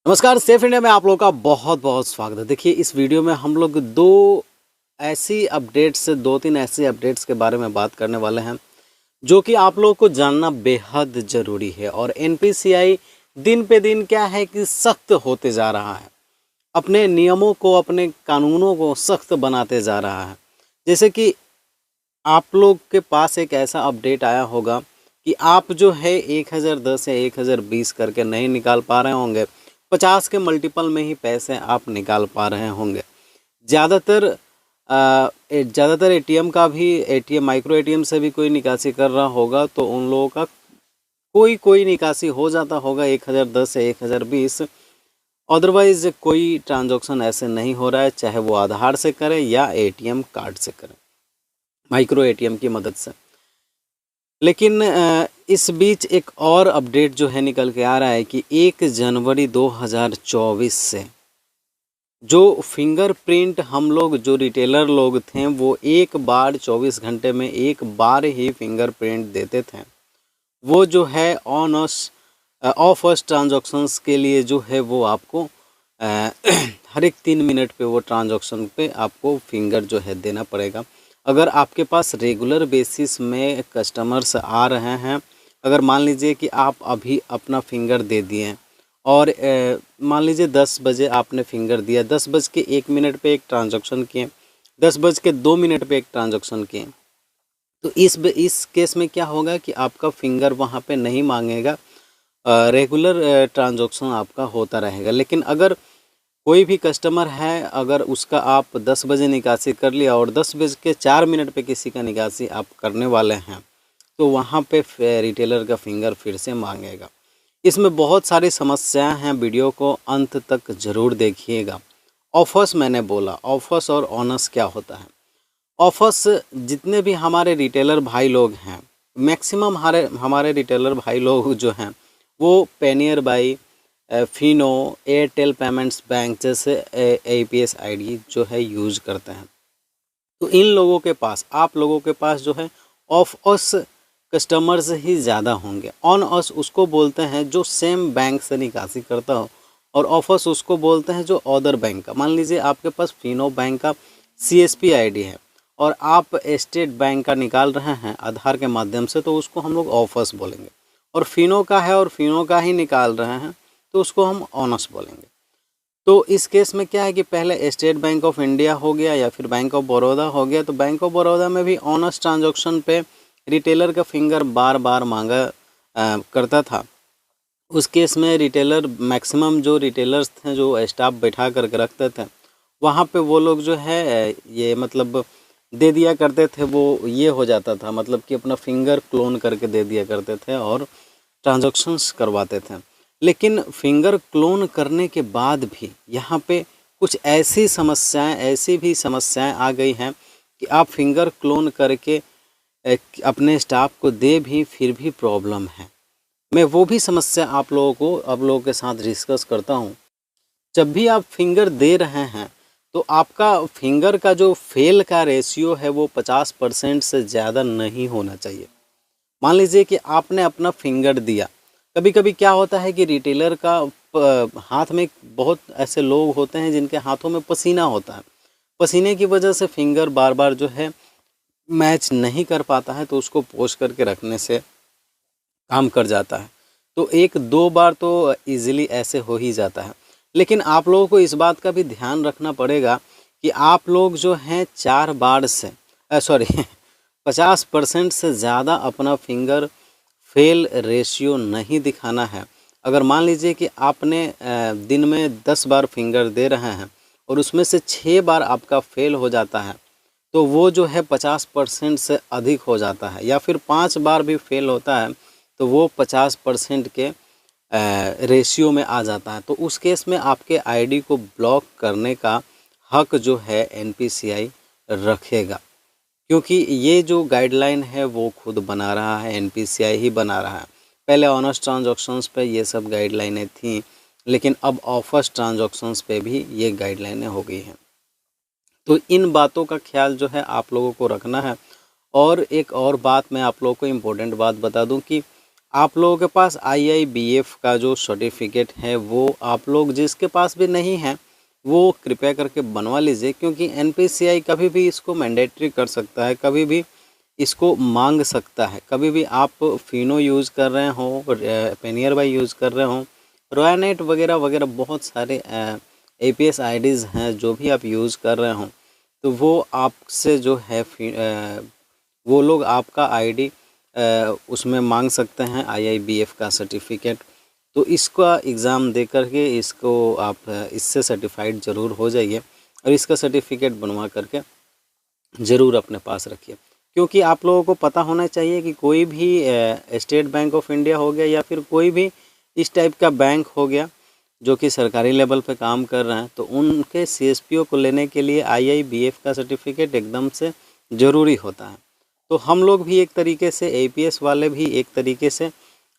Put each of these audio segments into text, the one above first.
नमस्कार, safe India में आप लोगों का बहुत बहुत स्वागत है। देखिए, इस वीडियो में हम लोग दो तीन ऐसी अपडेट्स के बारे में बात करने वाले हैं जो कि आप लोगों को जानना बेहद ज़रूरी है। और एनपीसीआई दिन पे दिन क्या है कि सख्त होते जा रहा है, अपने नियमों को, अपने कानूनों को सख्त बनाते जा रहा है। जैसे कि आप लोग के पास एक ऐसा अपडेट आया होगा कि आप जो है 1010 या 1020 करके नहीं निकाल पा रहे होंगे, 50 के मल्टीपल में ही पैसे आप निकाल पा रहे होंगे। ज़्यादातर एटीएम का भी माइक्रो एटीएम से भी कोई निकासी कर रहा होगा तो उन लोगों का कोई निकासी हो जाता होगा 1010 या 1020। अदरवाइज़ कोई ट्रांजैक्शन ऐसे नहीं हो रहा है, चाहे वो आधार से करें या एटीएम कार्ड से करें, माइक्रो एटीएम की मदद से। लेकिन इस बीच एक और अपडेट जो है निकल के आ रहा है कि 1 जनवरी 2024 से जो फिंगरप्रिंट हम लोग जो रिटेलर लोग थे वो एक बार 24 घंटे में एक बार ही फिंगरप्रिंट देते थे, वो जो है ऑफ अस ट्रांजैक्शंस के लिए जो है वो आपको हर एक 3 मिनट पे वो ट्रांजैक्शन पे आपको फिंगर जो है देना पड़ेगा। अगर आपके पास रेगुलर बेसिस में कस्टमर्स आ रहे हैं, अगर मान लीजिए कि आप अभी अपना फिंगर दे दिए और मान लीजिए 10 बजे आपने फिंगर दिया, 10:01 पे एक ट्रांजैक्शन किए, 10:02 पे एक ट्रांजैक्शन किए, तो इस केस में क्या होगा कि आपका फिंगर वहाँ पे नहीं मांगेगा, रेगुलर ट्रांजैक्शन आपका होता रहेगा। लेकिन अगर कोई भी कस्टमर है, अगर उसका आप 10 बजे निकासी कर लिया और 10:04 पे किसी का निकासी आप करने वाले हैं तो वहाँ पे रिटेलर का फिंगर फिर से मांगेगा। इसमें बहुत सारी समस्याएं हैं, वीडियो को अंत तक ज़रूर देखिएगा। ऑफर्स मैंने बोला, ऑफर्स और ऑनर्स क्या होता है। ऑफर्स जितने भी हमारे रिटेलर भाई लोग हैं, मैक्सिमम हमारे रिटेलर भाई लोग जो हैं वो Payeer by, Fino, Airtel payments bank जैसे एपीएस आईडी जो है यूज़ करते हैं। तो इन लोगों के पास, आप लोगों के पास जो है ऑफ अस कस्टमर्स ही ज़्यादा होंगे। ऑन अस उसको बोलते हैं जो सेम बैंक से निकासी करता हो, और ऑफ अस उसको बोलते हैं जो अदर बैंक का। मान लीजिए आपके पास फिनो बैंक का सीएसपी आईडी है और आप स्टेट बैंक का निकाल रहे हैं आधार के माध्यम से, तो उसको हम लोग ऑफ अस बोलेंगे। और फिनो का है और फिनो का ही निकाल रहे हैं तो उसको हम ऑनर्स बोलेंगे। तो इस केस में क्या है कि पहले स्टेट बैंक ऑफ इंडिया हो गया या फिर बैंक ऑफ बड़ौदा हो गया, तो बैंक ऑफ बड़ौदा में भी ऑनर्स ट्रांजैक्शन पे रिटेलर का फिंगर बार बार मांगा करता था। उस केस में रिटेलर, मैक्सिमम जो रिटेलर्स थे जो स्टाफ बैठा करके रखते थे, वहाँ पे वो लोग जो है ये मतलब दे दिया करते थे, वो ये हो जाता था मतलब कि अपना फिंगर क्लोन करके दे दिया करते थे और ट्रांजैक्शंस करवाते थे। लेकिन फिंगर क्लोन करने के बाद भी यहाँ पे कुछ ऐसी भी समस्याएं आ गई हैं कि आप फिंगर क्लोन करके अपने स्टाफ को दे भी फिर भी प्रॉब्लम है। मैं वो भी समस्या आप लोगों के साथ डिस्कस करता हूँ। जब भी आप फिंगर दे रहे हैं तो आपका फिंगर का जो फेल का रेशियो है वो 50% से ज़्यादा नहीं होना चाहिए। मान लीजिए कि आपने अपना फिंगर दिया, कभी कभी क्या होता है कि रिटेलर का हाथ में, बहुत ऐसे लोग होते हैं जिनके हाथों में पसीना होता है, पसीने की वजह से फिंगर बार बार जो है मैच नहीं कर पाता है, तो उसको पोंछ करके रखने से काम कर जाता है। तो 1-2 बार तो इजीली ऐसे हो ही जाता है। लेकिन आप लोगों को इस बात का भी ध्यान रखना पड़ेगा कि आप लोग जो हैं 4 बार से 50% से ज़्यादा अपना फिंगर फेल रेशियो नहीं दिखाना है। अगर मान लीजिए कि आपने दिन में 10 बार फिंगर दे रहे हैं और उसमें से 6 बार आपका फेल हो जाता है, तो वो जो है 50% से अधिक हो जाता है, या फिर 5 बार भी फेल होता है तो वो 50% के रेशियो में आ जाता है। तो उस केस में आपके आईडी को ब्लॉक करने का हक जो है एनपीसीआई रखेगा, क्योंकि ये जो गाइडलाइन है वो खुद बना रहा है, एनपीसीआई ही बना रहा है। पहले ऑनर्स ट्रांजैक्शंस पे ये सब गाइडलाइनें थी, लेकिन अब ऑफर्स ट्रांजैक्शंस पे भी ये गाइडलाइनें हो गई हैं। तो इन बातों का ख्याल जो है आप लोगों को रखना है। और एक और बात मैं आप लोगों को इम्पोर्टेंट बात बता दूं कि आप लोगों के पास IIBF का जो सर्टिफिकेट है वो आप लोग जिसके पास भी नहीं है वो कृपया करके बनवा लीजिए, क्योंकि NPCI कभी भी इसको मैंडेटरी कर सकता है, कभी भी इसको मांग सकता है। कभी भी आप फिनो यूज़ कर रहे हो, पेनियर बाई यूज़ कर रहे हो, रॉयनेट वगैरह वगैरह बहुत सारे APS IDs हैं जो भी आप यूज़ कर रहे हो, तो वो आपसे जो है वो लोग आपका ID उसमें मांग सकते हैं IIBF का सर्टिफिकेट। तो इसका एग्ज़ाम दे कर के इसको आप इससे सर्टिफाइड ज़रूर हो जाइए और इसका सर्टिफिकेट बनवा करके ज़रूर अपने पास रखिए, क्योंकि आप लोगों को पता होना चाहिए कि कोई भी स्टेट बैंक ऑफ इंडिया हो गया या फिर कोई भी इस टाइप का बैंक हो गया जो कि सरकारी लेवल पे काम कर रहे हैं, तो उनके CSPO को लेने के लिए IIBF का सर्टिफिकेट एकदम से ज़रूरी होता है। तो हम लोग भी एक तरीके से APS वाले भी एक तरीके से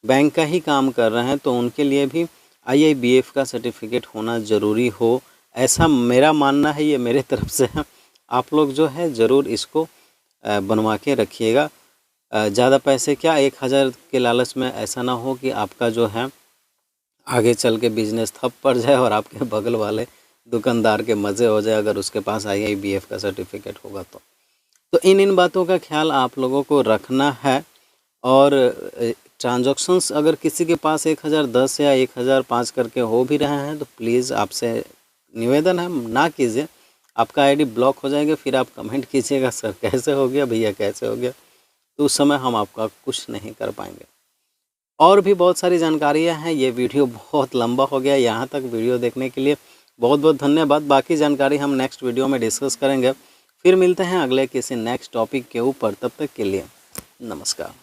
बैंक का ही काम कर रहे हैं, तो उनके लिए भी IIBF का सर्टिफिकेट होना ज़रूरी हो, ऐसा मेरा मानना है, ये मेरे तरफ से है। आप लोग जो है ज़रूर इसको बनवा के रखिएगा। ज़्यादा पैसे क्या, 1000 के लालच में ऐसा ना हो कि आपका जो है आगे चल के बिजनेस ठप पड़ जाए और आपके बगल वाले दुकानदार के मज़े हो जाए अगर उसके पास IIBF का सर्टिफिकेट होगा तो इन बातों का ख्याल आप लोगों को रखना है। और ट्रांजैक्शंस अगर किसी के पास 1010 या 1005 करके हो भी रहे हैं तो प्लीज़ आपसे निवेदन है ना कीजिए, आपका ID ब्लॉक हो जाएगा, फिर आप कमेंट कीजिएगा सर कैसे हो गया, भैया कैसे हो गया, तो उस समय हम आपका कुछ नहीं कर पाएंगे। और भी बहुत सारी जानकारियां हैं। ये वीडियो बहुत लंबा हो गया, यहाँ तक वीडियो देखने के लिए बहुत बहुत धन्यवाद। बाकी जानकारी हम नेक्स्ट वीडियो में डिस्कस करेंगे। फिर मिलते हैं अगले किसी नेक्स्ट टॉपिक के ऊपर, तब तक के लिए नमस्कार।